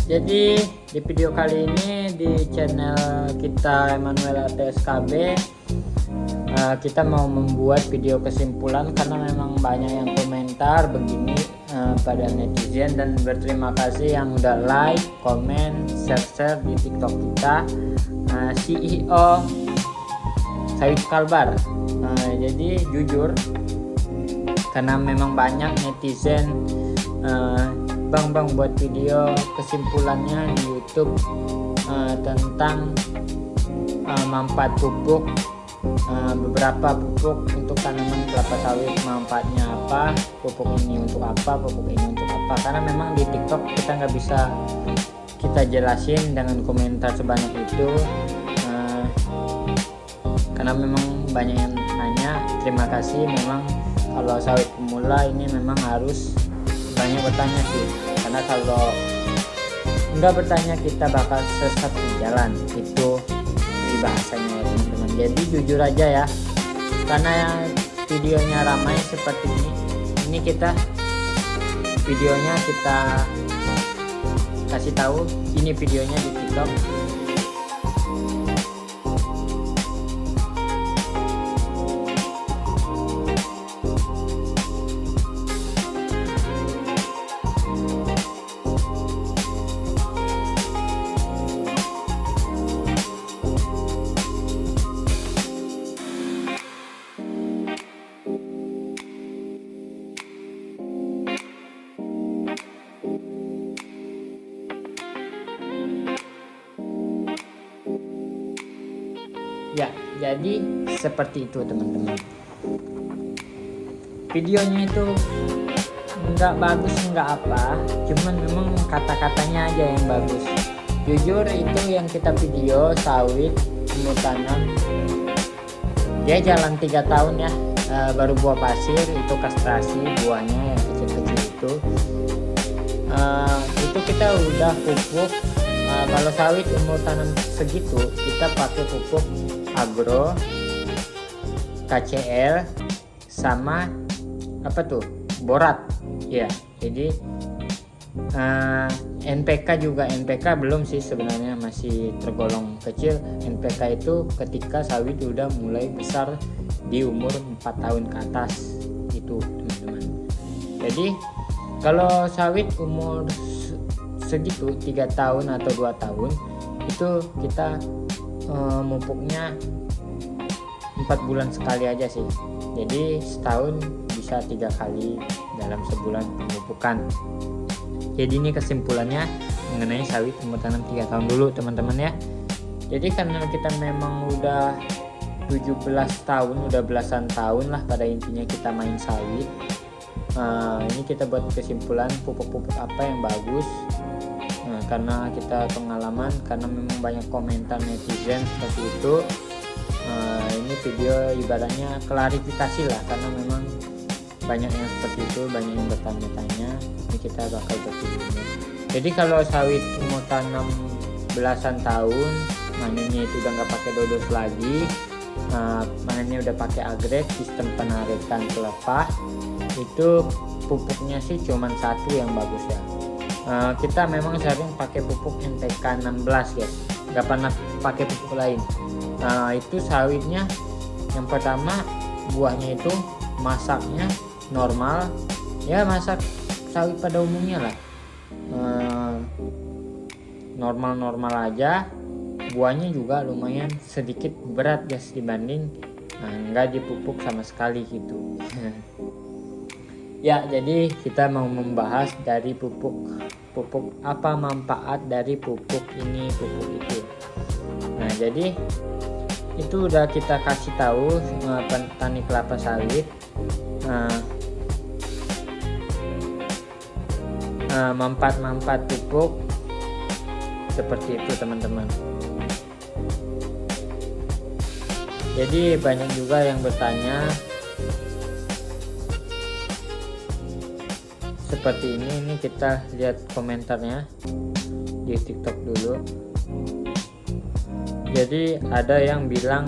Jadi di video kali ini di channel kita Emmanuel ATSKB kita mau membuat video kesimpulan karena memang banyak yang komentar begini pada netizen, dan berterima kasih yang udah like, komen, share di TikTok kita. CEO Sawit Kalbar. Jadi jujur karena memang banyak netizen bang buat video kesimpulannya di YouTube tentang manfaat pupuk, beberapa pupuk untuk tanaman kelapa sawit, manfaatnya apa, pupuk ini untuk apa, pupuk ini untuk apa. Karena memang di TikTok kita nggak bisa kita jelasin dengan komentar sebanyak itu, karena memang banyak yang nanya. Terima kasih. Memang kalau sawit pemula ini memang harus banyak bertanya sih, karena kalau nggak bertanya kita bakal sesat di jalan, itu di bahasanya ya teman-teman. Jadi jujur aja ya, karena videonya ramai seperti ini kita videonya kita kasih tahu, ini videonya di TikTok. Ya, jadi seperti itu teman-teman. Videonya itu nggak bagus nggak apa, cuman memang kata-katanya aja yang bagus. Jujur itu yang kita video sawit umur tanam, dia jalan 3 tahun ya, baru buah pasir, itu kastrasi buahnya yang kecil-kecil itu kita udah pupuk. Kalau sawit umur tanam segitu kita pakai pupuk agro, KCL, sama apa tuh, borat ya. Jadi NPK juga, NPK belum sih sebenarnya, masih tergolong kecil. NPK itu ketika sawit udah mulai besar di umur 4 tahun ke atas itu teman-teman. Jadi kalau sawit umur segitu 3 tahun atau 2 tahun itu kita mupuknya 4 bulan sekali aja sih. Jadi setahun bisa 3 kali dalam sebulan pemupukan. Jadi ini kesimpulannya mengenai sawit umur tanam 3 tahun dulu teman-teman ya. Jadi karena kita memang udah 17 tahun, udah belasan tahun lah pada intinya kita main sawit. Ini kita buat kesimpulan pupuk-pupuk apa yang bagus. Karena kita pengalaman, karena memang banyak komentar netizen seperti itu. Ini video ibaratnya klarifikasi lah, karena memang banyak yang seperti itu, banyak yang bertanya-tanya. Ini kita bakal berpikirnya. Jadi kalau sawit umur tanam belasan tahun, manennya itu udah nggak pakai dodos lagi, manennya udah pakai agrek, sistem penarikan pelepah, itu pupuknya sih cuman satu yang bagus ya. Kita memang sering pakai pupuk NPK 16 guys, nggak pernah pakai pupuk lain. Itu sawitnya yang pertama, buahnya itu masaknya normal ya, masak sawit pada umumnya lah, normal aja. Buahnya juga lumayan sedikit berat guys dibanding nggak dipupuk sama sekali gitu. Ya, jadi kita mau membahas dari pupuk apa manfaat dari pupuk ini, pupuk itu. Nah, jadi itu udah kita kasih tahu petani kelapa sawit manfaat pupuk seperti itu teman-teman. Jadi banyak juga yang bertanya seperti ini kita lihat komentarnya di TikTok dulu. Jadi ada yang bilang,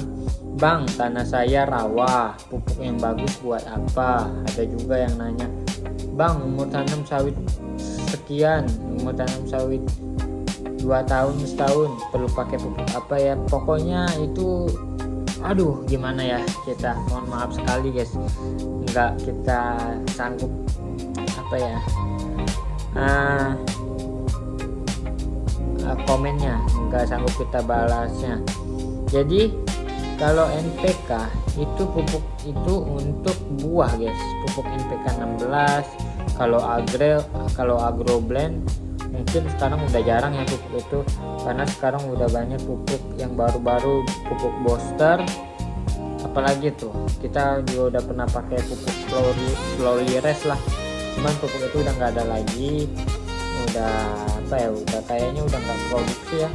"Bang, tanah saya rawa, pupuk yang bagus buat apa?" Ada juga yang nanya, "Bang, umur tanam sawit sekian, umur tanam sawit 2 tahun setahun perlu pakai pupuk apa ya, pokoknya itu aduh gimana ya, kita mohon maaf sekali guys, nggak kita sanggup apa ya komennya, nggak sanggup kita balasnya. Jadi kalau NPK itu pupuk itu untuk buah guys, pupuk NPK 16. Kalau Agroblend mungkin sekarang udah jarang ya pupuk itu, karena sekarang udah banyak pupuk yang baru-baru, pupuk booster. Apalagi tuh kita juga udah pernah pakai pupuk slowly rest lah, cuman pupuk itu udah nggak ada lagi, udah apa ya, udah kayaknya udah nggak produksi ya.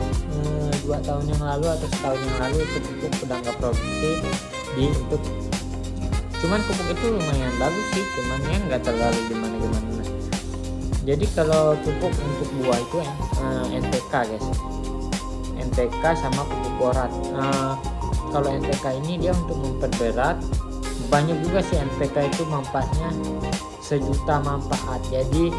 2 tahun yang lalu atau setahun yang lalu itu pupuk udah nggak produksi untuk, cuman pupuk itu lumayan bagus sih, cuman ya nggak terlalu gimana. Jadi kalau pupuk untuk buah itu NPK guys, NPK sama pupuk borat. Kalau NPK ini dia untuk memperberat, banyak juga sih NPK itu manfaatnya, sejuta manfaat. Jadi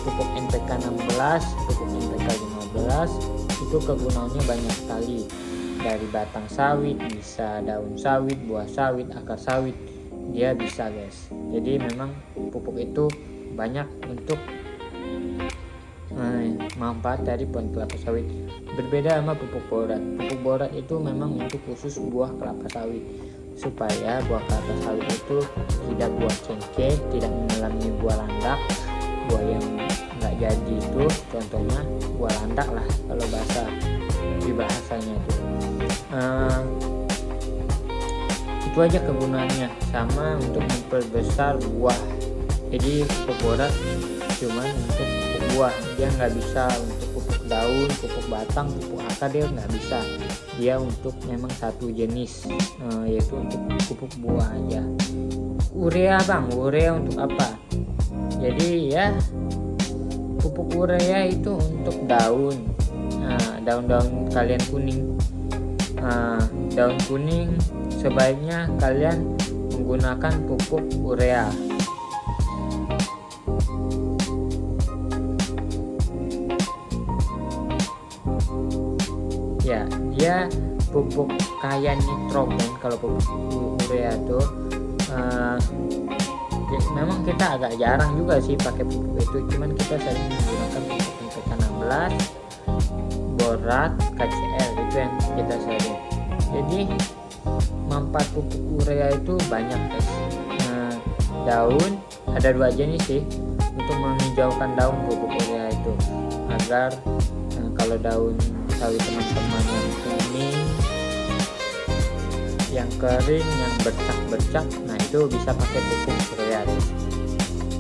pupuk NPK 16, pupuk NPK 15 itu kegunaannya banyak sekali, dari batang sawit, bisa daun sawit, buah sawit, akar sawit, dia bisa guys. Jadi memang pupuk itu banyak untuk manfaat dari pohon kelapa sawit. Berbeda sama pupuk borat. Pupuk borat itu memang untuk khusus buah kelapa sawit, supaya buah kelapa sawit itu tidak buah cengkeh, tidak mengalami buah landak. Buah yang nggak jadi itu contohnya buah landak lah kalau bahasanya itu. Itu aja kegunaannya, sama untuk memperbesar buah. Jadi pupuk borat cuman untuk pupuk buah, dia nggak bisa untuk pupuk daun, pupuk batang, pupuk akar, dia nggak bisa. Dia untuk memang satu jenis, yaitu untuk pupuk buah aja. Urea untuk apa? Jadi ya pupuk urea itu untuk daun. Daun-daun kalian kuning, daun kuning sebaiknya kalian menggunakan pupuk urea. Ya, dia pupuk kaya nitrogen. Kalau pupuk urea itu memang kita agak jarang juga sih pakai pupuk itu, cuman kita sering menggunakan pupuk NPK 16, borat, KCl, itu yang kita sering. Jadi manfaat pupuk urea itu banyak guys. Daun ada 2 jenis sih, untuk menghijaukan daun pupuk urea itu, agar kalau daun sawit teman-teman yang kuning, yang kering, yang bercak-bercak, nah itu bisa pakai pupuk urea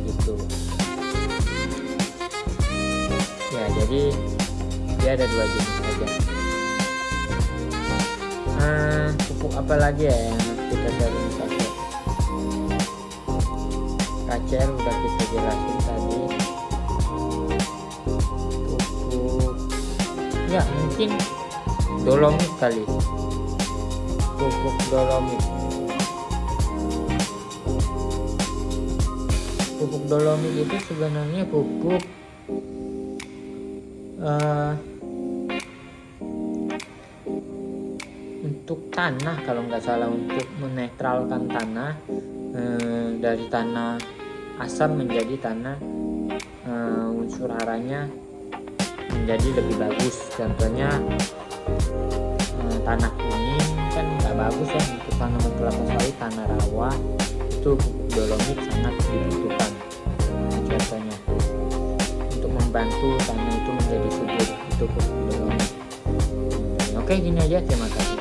gitu ya. Jadi dia ada 2 jenis saja. Pupuk apa lagi ya yang kita sering pakai? KCl udah kita jelasin tadi. Ya mungkin dolomit kali, pupuk dolomit. Pupuk dolomit itu sebenarnya pupuk untuk tanah kalau nggak salah, untuk menetralkan tanah dari tanah asam menjadi tanah unsur haranya menjadi lebih bagus. Contohnya tanah kuning kan nggak bagus ya untuk tanaman kelapa sawit, tanah rawa itu pupuk dolomit sangat dibutuhkan. Contohnya untuk membantu tanah itu menjadi subur, itu pupuk dolomit. Oke, gini aja, terima kasih.